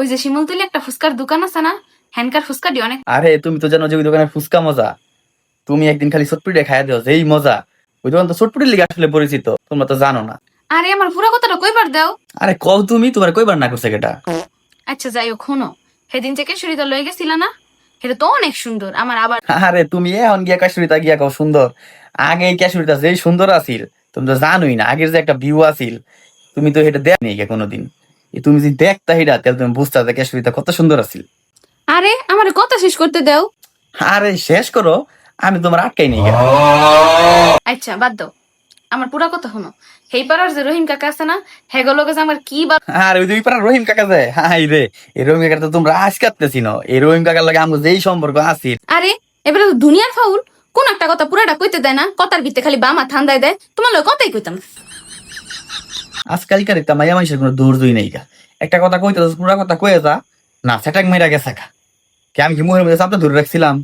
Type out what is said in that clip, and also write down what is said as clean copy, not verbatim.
ওই যে শিমুলতলি একটা ফুচকার দোকান আছে না, হ্যানকার ফুচকাটি অনেক। আরে তুমি তো জানো যে ওই দোকানের ফুচকা মজা। তুমি একদিন খালি চটপটিটা খাইয়া দিও, এই মজা। ওই দোকান তো চটপটির লিগে আসলে পরিচিত, তোমরা তো জানো না। আরে আমার পুরো কথাটা কইবার দাও। আরে কও তুমি, তোমার কইবার না করছে কেটা? আচ্ছা যাই হোক, শোনো, সেদিন যে কেশরীটা লয়ে গেছিল না, সেটা তো অনেক সুন্দর। আমার আবার আরে তুমি এখন গিয়া কাশুরিতা গিয়া কও সুন্দর। আগে এই কাশুরিতা যেই সুন্দর আছিল, তুমি তো জানোই না আগের যে একটা ভিউ আছিল। তুমি তো এটা দেখ নেই কোনোদিন। তুমি যদি দেখতা এটা, তাহলে তুমি বুঝতা যে কাশুরিতা কত সুন্দর আছিল। আরে আমার কথা শেষ করতে দাও। আরে শেষ করো, আমি তোমার আটকাই নেই গা। আচ্ছা বাদ দাও, আমার পুরা কথা শোনো। সেই পাড়ার যে রহিম কাকা আছে না, হেগলকে যে আমার কি আর ওই দুই পাড়া রহিম কাকা যায়, হাই রে। এই রহিম কাকা তো তোমরা আজ কাটতেছি না। এই রহিম কাকার লাগে আমার যেই সম্পর্ক আছিল। আরে এবারে তো দুনিয়ার ফাউল, কোন একটা কথা পুরাটা কইতে দেয় না, কথার ভিতরে খালি বামা ঠান্ডায় দেয়। তোমার লোক কথাই কইতাম। আজকালকার একটা মাইয়া মানুষের কোনো ধৈর্যই নেই গা। একটা কথা কইতে পুরা কথা কয়ে যা, না সেটাক মেয়েরা গেছে খা। কে আমি কি মুখের মধ্যে চাপটা ধরে রাখছিলাম?